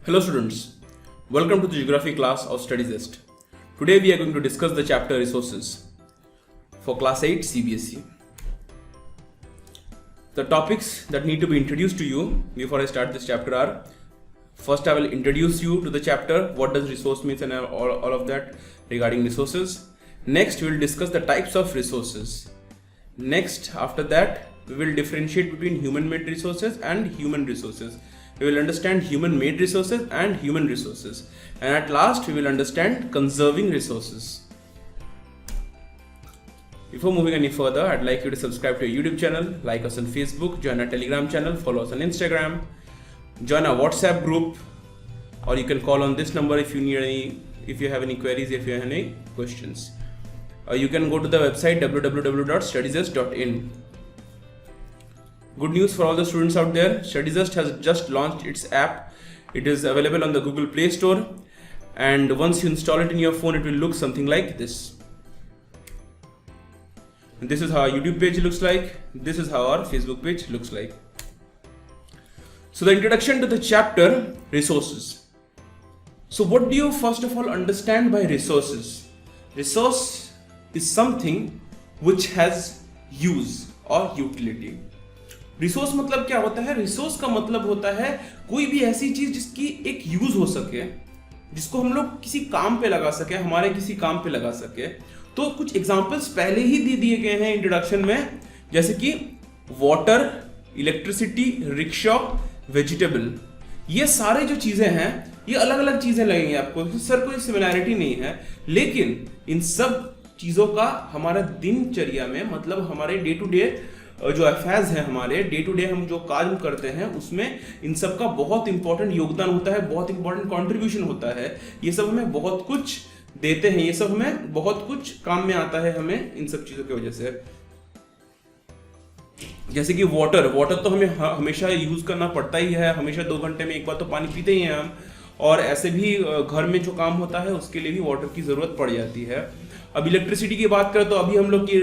Hello students, welcome to the geography class of StudyZest. Today we are going to discuss the chapter resources for class 8 CBSE. The topics that need to be introduced to you before I start this chapter are: first I will introduce you to the chapter, what does resource means and all of that regarding resources. Next we will discuss the types of resources. Next, after that, we will differentiate between human-made resources and human resources. We will understand human-made resources and human resources. And at last, we will understand conserving resources. Before moving any further, I'd like you to subscribe to our YouTube channel, like us on Facebook, join our Telegram channel, follow us on Instagram, join our WhatsApp group, or you can call on this number if you have any queries, if you have any questions. You can go to the website www.studyzest.in. Good news for all the students out there, StudyZest has just launched its app. It is available on the Google Play Store, and once you install it in your phone, it will look something like this. And this is how our YouTube page looks like. This is how our Facebook page looks like. So the introduction to the chapter, resources. So what do you first of all understand by resources? Resource is something which has use or utility. Resource मतलब क्या होता है? Resource का मतलब होता है कोई भी ऐसी चीज जिसकी एक यूज हो सके, जिसको हम लोग किसी काम पे लगा सके, हमारे किसी काम पे लगा सके. तो कुछ एग्जांपल्स पहले ही दे दिए गए हैं इंट्रोडक्शन में, जैसे कि वाटर, इलेक्ट्रिसिटी, रिक्शा, वेजिटेबल. ये सारे जो चीजें हैं ये अलग अलग चीजें लगेंगी आपको, सर कोई सिमिलैरिटी नहीं है, लेकिन इन सब चीजों का हमारा दिनचर्या में, मतलब हमारे डे टू डे जो अफेयर्स हैं, हमारे डे टू डे हम जो काम करते हैं उसमें इन सब का बहुत इंपॉर्टेंट योगदान होता है, बहुत इंपॉर्टेंट कंट्रीब्यूशन होता है. ये सब हमें बहुत कुछ देते हैं, ये सब हमें बहुत कुछ काम में आता है हमें इन सब चीजों की वजह से. जैसे कि वाटर तो हमें हमेशा यूज करना पड़ता ही है, हमेशा 2 घंटे में एक बार तो पानी पीते ही हैं हम. और ऐसे भी घर में जो काम होता है उसके लिए भी वाटर की जरूरत पड़ जाती है. अब इलेक्ट्रिसिटी की बात करें तो अभी हम लोग की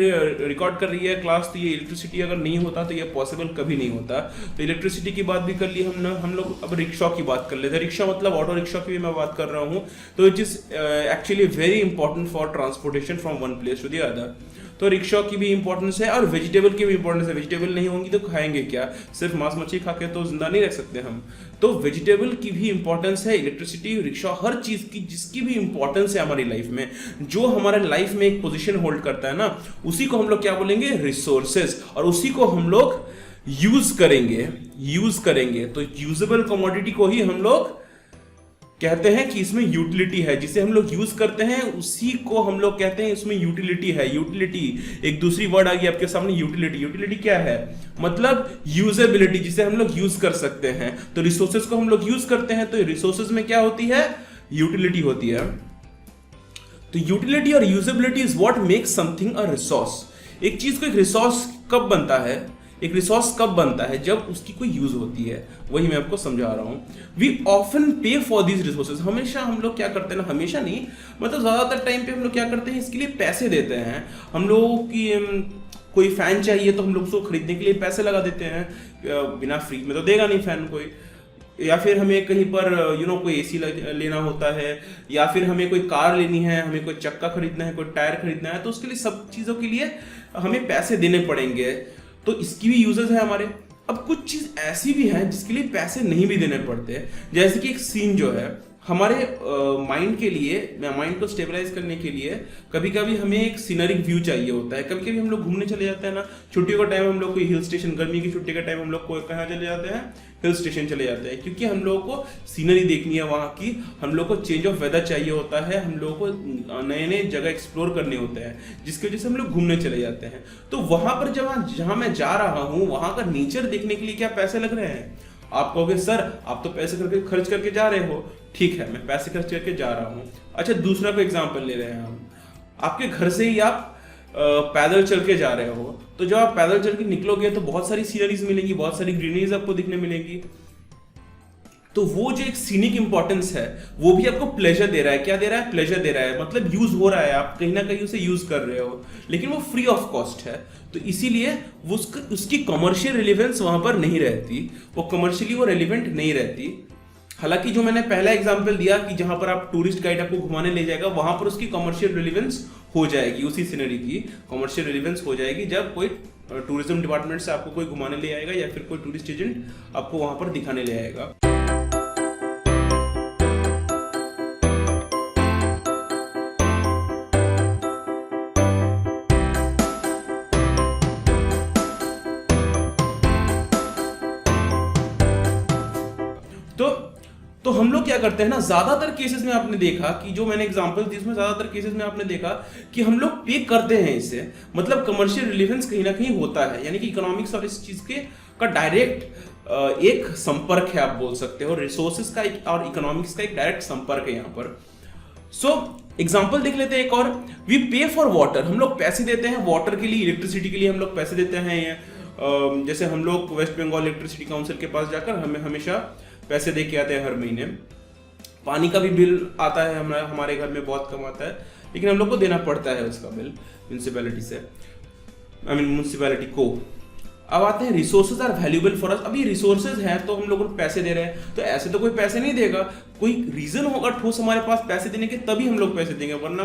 रिकॉर्ड कर रही है क्लास, तो ये इलेक्ट्रिसिटी अगर नहीं होता तो ये पॉसिबल कभी नहीं होता. तो इलेक्ट्रिसिटी की बात भी कर ली हम लोग. अब रिक्शा की बात कर लेते हैं. रिक्शा मतलब ऑटो रिक्शा की भी मैं बात कर रहा हूँ. तो it is actually very important for transportation from one place to the other. तो रिक्शा की भी इंपॉर्टेंस है और वेजिटेबल की भी इंपॉर्टेंस है. वेजिटेबल नहीं होंगी तो खाएंगे क्या? सिर्फ मांस मछली खा के तो जिंदा नहीं रह सकते हम. तो वेजिटेबल की भी इंपॉर्टेंस है. इलेक्ट्रिसिटी, रिक्शा, हर चीज की जिसकी भी इंपॉर्टेंस है हमारी लाइफ में, जो हमारे लाइफ में एक पोजीशन होल्ड करता है ना, उसी को हम लोग क्या बोलेंगे? रिसोर्सेज. और उसी को हम लोग यूज करेंगे. तो यूजेबल कमोडिटी को ही हम लोग कहते हैं कि इसमें यूटिलिटी है. जिसे हम लोग यूज करते हैं उसी को हम लोग कहते हैं इसमें यूटिलिटी है. यूटिलिटी एक दूसरी वर्ड आ गई आपके सामने, यूटिलिटी. यूटिलिटी क्या है? मतलब यूजेबिलिटी, जिसे हम लोग यूज कर सकते हैं. तो रिसोर्सेज को हम लोग यूज करते हैं, तो रिसोर्सेज में क्या होती है? यूटिलिटी होती है. तो यूटिलिटी और usability is what makes something a resource. एक चीज को एक रिसोर्स कब बनता है? एक रिसोर्स कब बनता है? जब उसकी कोई यूज होती है. वही मैं आपको समझा रहा हूं. वी ऑफन पे फॉर दीज रिसोर्सेज. हमेशा हम लोग क्या करते हैं ना, हमेशा नहीं, मतलब ज्यादातर टाइम पे हम लोग क्या करते हैं, इसके लिए पैसे देते हैं. हम लोगों की कोई फैन चाहिए तो हम लोग उसको खरीदने के लिए पैसे लगा देते हैं. बिना फ्री में तो देगा नहीं फैन कोई. या फिर हमें कहीं पर कोई एसी लेना होता है, या फिर हमें कोई कार लेनी है, हमें कोई चक्का खरीदना है, कोई टायर खरीदना है, तो उसके लिए सब चीजों के लिए हमें पैसे देने पड़ेंगे. तो इसकी भी यूजेस है हमारे. अब कुछ चीज ऐसी भी है जिसके लिए पैसे नहीं भी देने पड़ते, जैसे कि एक सीन जो है हमारे माइंड के लिए, माइंड को स्टेबलाइज करने के लिए कभी कभी हमें एक सीनरिक व्यू चाहिए होता है. कभी कभी हम लोग घूमने चले जाते हैं ना, छुट्टियों का टाइम हम लोग कोई हिल स्टेशन, गर्मी की छुट्टी का टाइम हम लोग को कहाँ चले जाते हैं? हिल स्टेशन चले जाते हैं, क्योंकि हम लोगों को सीनरी देखनी है वहाँ की, हम लोग को चेंज ऑफ वेदर चाहिए होता है, हम लोगों को नए नए जगह एक्सप्लोर करने होते हैं, जिसकी वजह से हम लोग घूमने चले जाते हैं. तो वहां पर जहाँ मैं जा रहा हूँ वहां का नेचर देखने के लिए क्या पैसे लग रहे हैं? आप कहोगे सर आप तो पैसे खर्च करके जा रहे हो. ठीक है, मैं पैसे खर्च करके जा रहा हूँ. अच्छा, दूसरा कोई एग्जाम्पल ले रहे हैं हम. आपके घर से ही आप पैदल चल के जा रहे हो, तो जब आप पैदल चल के निकलोगे तो बहुत सारी सीनरीज मिलेंगी, बहुत सारी ग्रीनरीज आपको दिखने मिलेगी. तो वो जो एक सीनिक इंपॉर्टेंस है वो भी आपको प्लेजर दे रहा है. क्या दे रहा है? प्लेजर दे रहा है. मतलब यूज हो रहा है, आप कहीं ना कहीं उसे यूज कर रहे हो, लेकिन वो फ्री ऑफ कॉस्ट है. तो इसीलिए वो उसकी कमर्शियल रिलेवेंस वहां पर नहीं रहती, वो कमर्शियली वो रेलिवेंट नहीं रहती. हालांकि जो मैंने पहला एग्जांपल दिया कि जहां पर आप टूरिस्ट गाइड आपको घुमाने ले जाएगा, वहां पर उसकी कमर्शियल रिलेवेंस हो जाएगी, उसी सीनरी की कमर्शियल रिलेवेंस हो जाएगी जब कोई टूरिज्म डिपार्टमेंट से आपको कोई घुमाने ले आएगा या फिर कोई टूरिस्ट एजेंट आपको वहां पर दिखाने ले आएगा। तो हम लोग क्या करते हैं ना, ज्यादातर केसेस में आपने देखा कि जो मैंने एग्जांपल दी उसमें ज्यादातर केसेस में आपने देखा कि हम लोग पे करते हैं इससे, मतलब कमर्शियल रिलेवेंस कहीं ना कहीं होता है, यानी कि इकोनॉमिक्स और इस चीज का डायरेक्ट एक संपर्क है, आप बोल सकते हो। रिसोर्सेज का और इकोनॉमिक्स का एक डायरेक्ट संपर्क है यहाँ पर। सो एग्जाम्पल देख लेते हैं एक और। वी पे फॉर वाटर, हम लोग पैसे देते हैं वाटर के लिए, इलेक्ट्रिसिटी के लिए हम लोग पैसे देते हैं। जैसे हम लोग वेस्ट बंगाल इलेक्ट्रिसिटी काउंसिल के पास जाकर हमें हमेशा पैसे दे के आते हैं हर महीने। पानी का भी बिल आता है हमारे घर में, बहुत कम आता है, लेकिन हम लोग को देना पड़ता है उसका बिल म्यूनसिपैलिटी से, म्यूनसिपैलिटी को। अब आते हैं resources are valuable for us. अब ये रिसोर्सेज हैं तो हम लोगों को पैसे दे रहे हैं, तो ऐसे तो कोई पैसे नहीं देगा, कोई रीजन होगा ठोस हमारे पास पैसे देने के, तभी हम लोग पैसे देंगे, वरना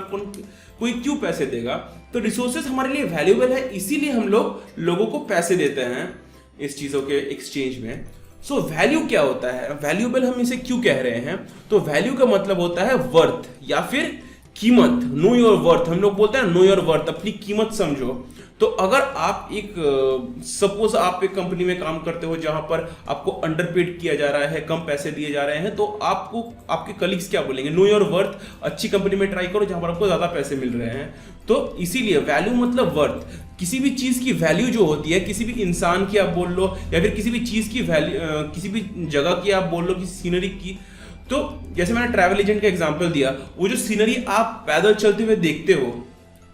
कोई क्यों पैसे देगा। तो रिसोर्सेज हमारे लिए वैल्यूएबल है, इसीलिए हम लोगों को पैसे देते हैं इस चीजों के एक्सचेंज में। सो वैल्यू क्या होता है, वैल्यूएबल हम इसे क्यों कह रहे हैं? तो वैल्यू का मतलब होता है वर्थ या फिर कीमत। नो योर वर्थ, हम लोग बोलते हैं नो योर वर्थ, अपनी कीमत समझो। तो अगर आप सपोज आप एक कंपनी में काम करते हो जहां पर आपको अंडरपेड किया जा रहा है, कम पैसे दिए जा रहे हैं, तो आपको आपके कलीग्स क्या बोलेंगे? नो योर वर्थ, अच्छी कंपनी में ट्राई करो जहां पर आपको ज्यादा पैसे मिल रहे हैं। तो इसीलिए वैल्यू मतलब वर्थ। किसी भी चीज की वैल्यू जो होती है, किसी भी इंसान की आप बोल लो या फिर किसी भी चीज की वैल्यू, किसी भी जगह की आप बोल लो, किसी सीनरी की। तो जैसे मैंने ट्रैवल एजेंट का एग्जांपल दिया, वो जो सीनरी आप पैदल चलते हुए देखते हो,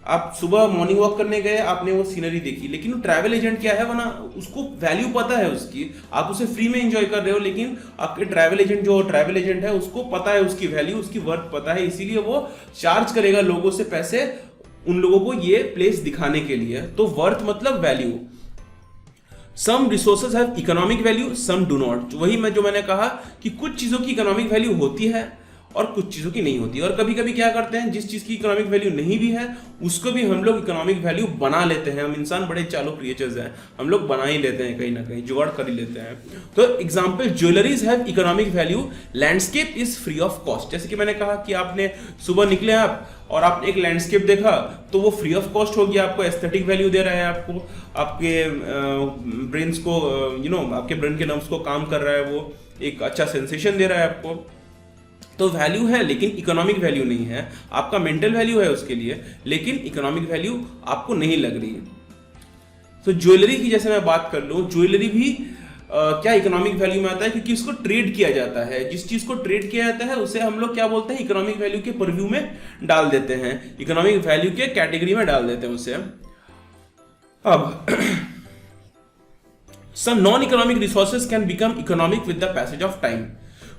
आप सुबह मॉर्निंग वॉक करने गए, आपने वो सीनरी देखी, लेकिन ट्रैवल एजेंट क्या है, वरना उसको वैल्यू पता है उसकी, आप उसे फ्री में एंजॉय कर रहे हो, लेकिन आपके ट्रैवल एजेंट है उसको पता है उसकी वैल्यू, उसकी वर्थ पता है, इसीलिए वो चार्ज करेगा लोगों से पैसे उन लोगों को ये प्लेस दिखाने के लिए। तो वर्थ मतलब value. Some resources have economic value, some do not. वही जो मैंने कहा कि कुछ चीजों की इकोनॉमिक वैल्यू होती है और कुछ चीजों की नहीं होती है। और कभी कभी क्या करते हैं, जिस चीज की इकोनॉमिक वैल्यू नहीं भी है उसको भी हम लोग इकोनॉमिक वैल्यू बना लेते हैं। हम इंसान बड़े चालू क्रिएचर्स हैं, हम लोग बना ही लेते हैं, कहीं ना कहीं जुगाड़ कर ही लेते हैं। तो example, jewelleries have economic value, landscape is free of cost. जैसे कि मैंने कहा कि आपने सुबह निकले आप और आपने एक लैंडस्केप देखा, तो वो फ्री ऑफ कॉस्ट हो गया, आपको एस्थेटिक वैल्यू दे रहा है, आपको आपके ब्रेन्स को आपके ब्रेन के नर्व्स को काम कर रहा है, वो एक अच्छा सेंसेशन दे रहा है आपको। तो वैल्यू है लेकिन इकोनॉमिक वैल्यू नहीं है। आपका मेंटल वैल्यू है उसके लिए, लेकिन इकोनॉमिक वैल्यू आपको नहीं लग रही है। तो ज्वेलरी की जैसे मैं बात कर लूं, ज्वेलरी भी क्या इकोनॉमिक वैल्यू में आता है, क्योंकि उसको ट्रेड किया जाता है। जिस चीज को ट्रेड किया जाता है उसे हम लोग क्या बोलते हैं, इकोनॉमिक वैल्यू के परव्यू में डाल देते हैं, इकोनॉमिक वैल्यू के कैटेगरी में डाल देते हैं उसे। अब some non economic resources can become economic with the passage of time.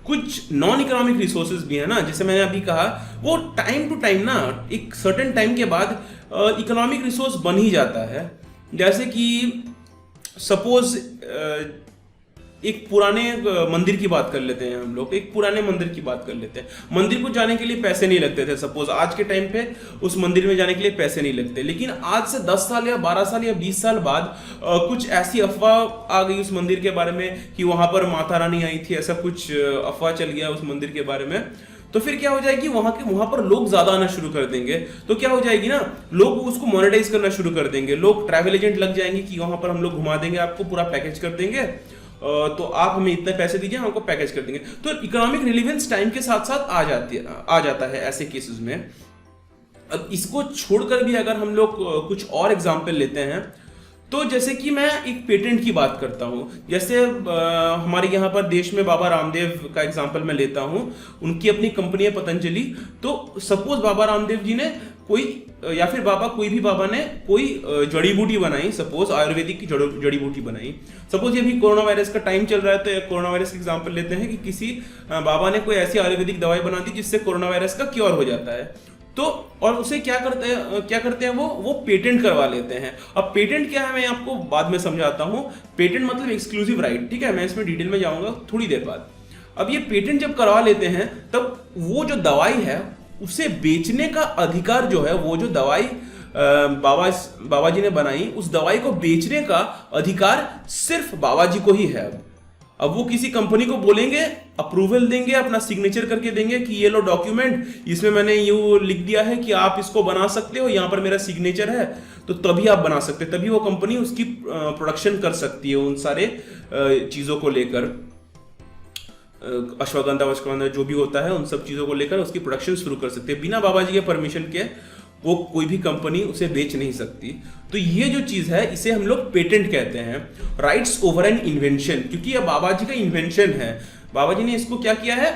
कुछ नॉन इकोनॉमिक रिसोर्सेज भी है ना, जैसे मैंने अभी कहा, वो टाइम टू टाइम ना, एक सर्टेन टाइम के बाद इकोनॉमिक रिसोर्स बन ही जाता है। जैसे कि सपोज एक पुराने मंदिर की बात कर लेते हैं हम लोग, एक पुराने मंदिर की बात कर लेते हैं। मंदिर को जाने के लिए पैसे नहीं लगते थे, सपोज आज के टाइम पे उस मंदिर में जाने के लिए पैसे नहीं लगते, लेकिन आज से 10 साल या 12 साल या 20 साल बाद कुछ ऐसी अफवाह आ गई उस मंदिर के बारे में कि वहां पर माता रानी आई थी, ऐसा कुछ अफवाह चल गया उस मंदिर के बारे में। तो फिर क्या हो जाएगी, वहां पर लोग ज्यादा आना शुरू कर देंगे। तो क्या हो जाएगी ना, लोग उसको मोनेटाइज करना शुरू कर देंगे, लोग ट्रैवल एजेंट लग जाएंगे कि वहां पर हम लोग घुमा देंगे, आपको पूरा पैकेज कर देंगे, तो आप हमें इतने पैसे दीजिए, हम आपको पैकेज कर देंगे। तो इकोनॉमिक रिलेवेंस टाइम के साथ साथ आ जाता है ऐसे केसेस में। अब इसको छोड़कर भी अगर हम लोग कुछ और एग्जाम्पल लेते हैं, तो जैसे कि मैं एक पेटेंट की बात करता हूं, जैसे हमारे यहाँ पर देश में बाबा रामदेव का एग्जांपल मैं लेता हूं, उनकी अपनी कंपनी है पतंजलि। तो सपोज बाबा रामदेव जी ने या फिर कोई भी बाबा ने कोई जड़ी बूटी बनाई, सपोज आयुर्वेदिक की जड़ी बूटी बनाई। सपोज ये भी कोरोना वायरस का टाइम चल रहा है, तो कोरोना वायरस का एग्जांपल लेते हैं कि किसी बाबा ने कोई ऐसी आयुर्वेदिक दवाई बना दी जिससे कोरोना वायरस का क्योर हो जाता है। तो और उसे क्या करते हैं वो पेटेंट करवा लेते हैं। अब पेटेंट क्या है मैं आपको बाद में समझाता हूं। पेटेंट मतलब एक्सक्लूसिव राइट, ठीक है, मैं इसमें डिटेल में जाऊंगा थोड़ी देर बाद। अब ये पेटेंट जब करवा लेते हैं तब वो जो दवाई है उसे बेचने का अधिकार जो है, वो जो दवाई बाबा जी ने बनाई, उस दवाई को बेचने का अधिकार सिर्फ बाबा जी को ही है। अब वो किसी कंपनी को बोलेंगे, अप्रूवल देंगे, अपना सिग्नेचर करके देंगे कि ये लो डॉक्यूमेंट, इसमें मैंने ये लिख दिया है कि आप इसको बना सकते हो, यहाँ पर मेरा सिग्नेचर है, तो तभी आप बना सकते, तभी वो कंपनी उसकी प्रोडक्शन कर सकती है उन सारे चीजों को लेकर, अश्वगंधा जो भी होता है उन सब चीजों को लेकर उसकी प्रोडक्शन शुरू कर सकते हैं। बिना बाबा जी के परमिशन के वो कोई भी कंपनी उसे बेच नहीं सकती। तो ये जो चीज है इसे हम लोग पेटेंट कहते हैं, राइट्स ओवर एन इन्वेंशन, क्योंकि ये बाबा जी का इन्वेंशन है। बाबा जी ने इसको क्या किया है,